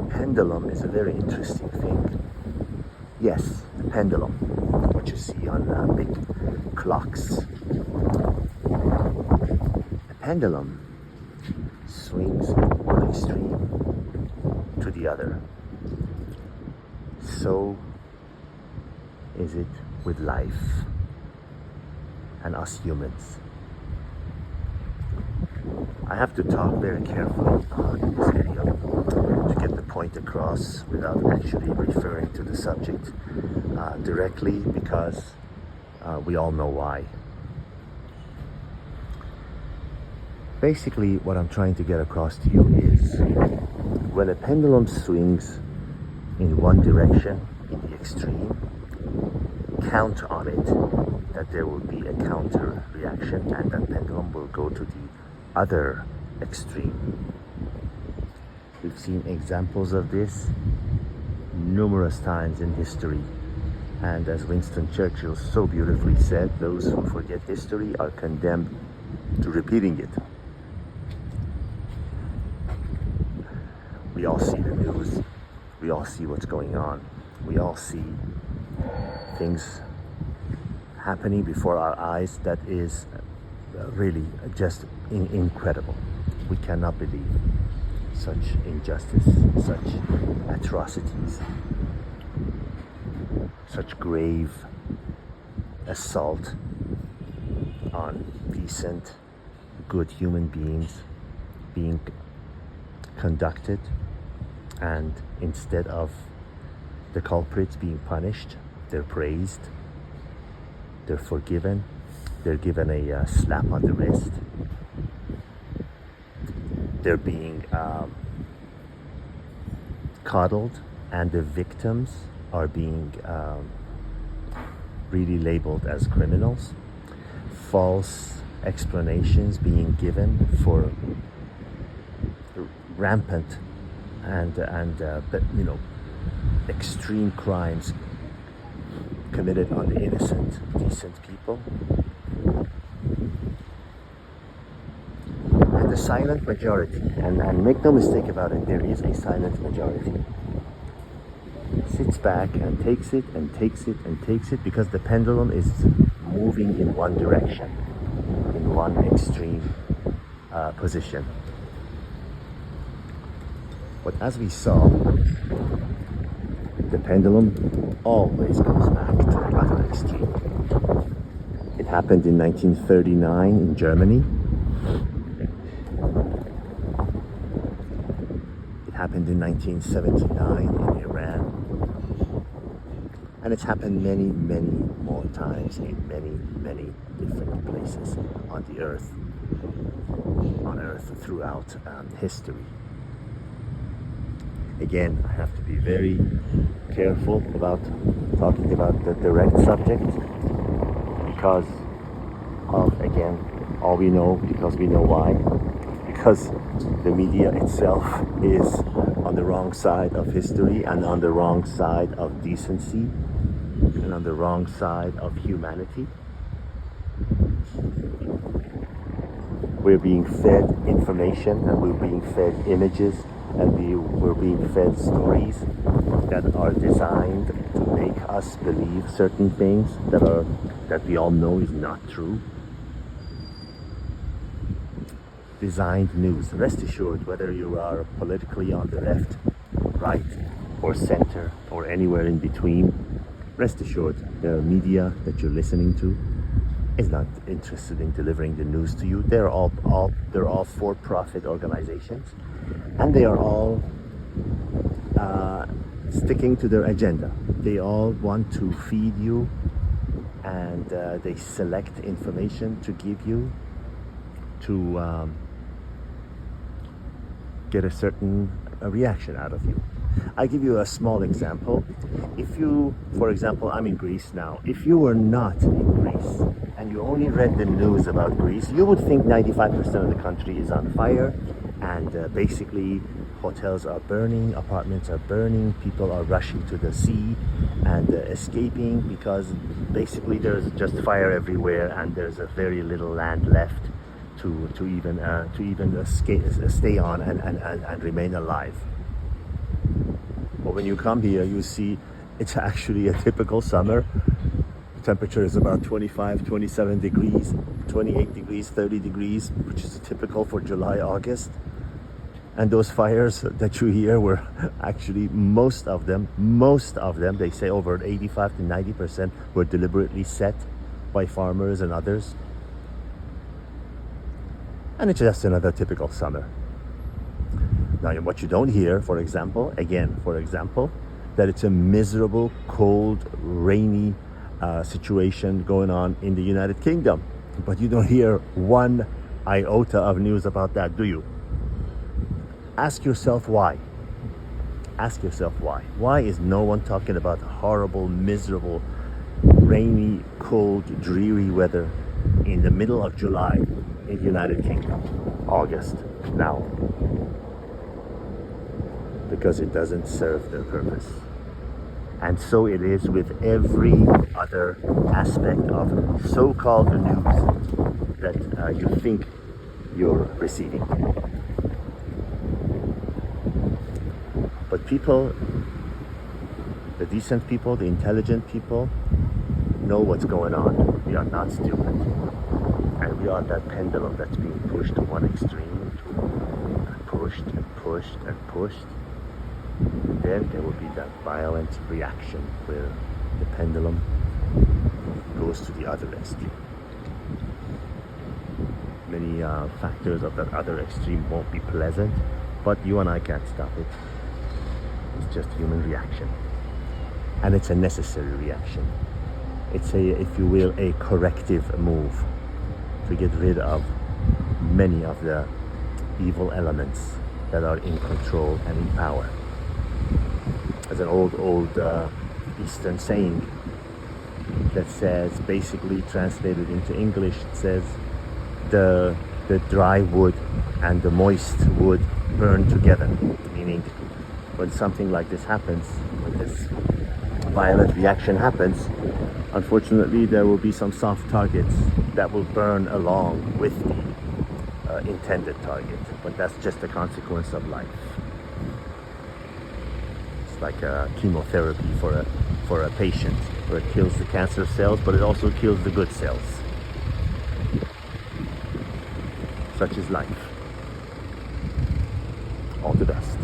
pendulum is a very interesting thing. Yes, the pendulum, what you see on big clocks. The pendulum swings one extreme to the other. So is it with life and us humans. I have to talk very carefully in this video to get the point across without actually referring to the subject directly, because we all know why. Basically, what I'm trying to get across to you is when a pendulum swings in one direction, in the extreme, count on it that there will be a counter reaction and that pendulum will go to the other extreme. We've seen examples of this numerous times in history, and as Winston Churchill so beautifully said, those who forget history are condemned to repeating it. We all see the news, we all see what's going on, we all see things happening before our eyes that is really just incredible. We cannot believe such injustice, such atrocities, such grave assault on decent, good human beings being conducted, and instead of the culprits being punished, they're praised, they're forgiven, they're given a slap on the wrist, they're being coddled, and the victims are being really labeled as criminals. False explanations being given for rampant and extreme crimes committed on the innocent, decent people. And the silent majority, and make no mistake about it, there is a silent majority, sits back and takes it and takes it and takes it, because the pendulum is moving in one direction, in one extreme position. But as we saw, the pendulum always goes back to the other extreme. It happened in 1939 in Germany. It happened in 1979 in Iran. And it's happened many, many more times in many, many different places on the earth, throughout history. Again, I have to be very careful about talking about the direct subject, because of, again, all we know, because we know why. Because the media itself is on the wrong side of history, and on the wrong side of decency, and on the wrong side of humanity. We're being fed information, and we're being fed images, and we're being fed stories that are designed to make us believe certain things that we all know is not true. Designed news. Rest assured, whether you are politically on the left, right, or center, or anywhere in between, rest assured the media that you're listening to is not interested in delivering the news to you. They're all for-profit organizations, and they are all sticking to their agenda. They all want to feed you, and they select information to give you to get a certain reaction out of you. I give you a small example. If you, for example, I'm in Greece now. If you were not in Greece and you only read the news about Greece, you would think 95% of the country is on fire, and basically hotels are burning, apartments are burning, people are rushing to the sea and escaping, because basically there's just fire everywhere, and there's a very little land left to even stay on and remain alive. But when you come here, you see it's actually a typical summer. The temperature is about 25, 27 degrees, 28 degrees, 30 degrees, which is typical for July, August. And those fires that you hear were actually most of them, they say over 85 to 90% were deliberately set by farmers and others. And it's just another typical summer. Now, what you don't hear, for example, that it's a miserable, cold, rainy situation going on in the United Kingdom. But you don't hear one iota of news about that, do you? Ask yourself why. Ask yourself why. Why is no one talking about horrible, miserable, rainy, cold, dreary weather in the middle of July in the United Kingdom? August now. Because it doesn't serve their purpose. And so it is with every other aspect of so-called news that you think you're receiving. But people, the decent people, the intelligent people, know what's going on. We are not stupid. And we are that pendulum that's being pushed to one extreme, and pushed and pushed and pushed. And then there will be that violent reaction where the pendulum goes to the other extreme. Many factors of that other extreme won't be pleasant, but you and I can't stop it. It's just human reaction. And it's a necessary reaction. It's if you will, a corrective move to get rid of many of the evil elements that are in control and in power. There's an old Eastern saying that says, basically translated into English, it says, the dry wood and the moist wood burn together, meaning when something like this happens, when this violent reaction happens, unfortunately there will be some soft targets that will burn along with the intended target. But that's just a consequence of life. It's like a chemotherapy for a patient, where it kills the cancer cells, but it also kills the good cells. Such is life. All the best.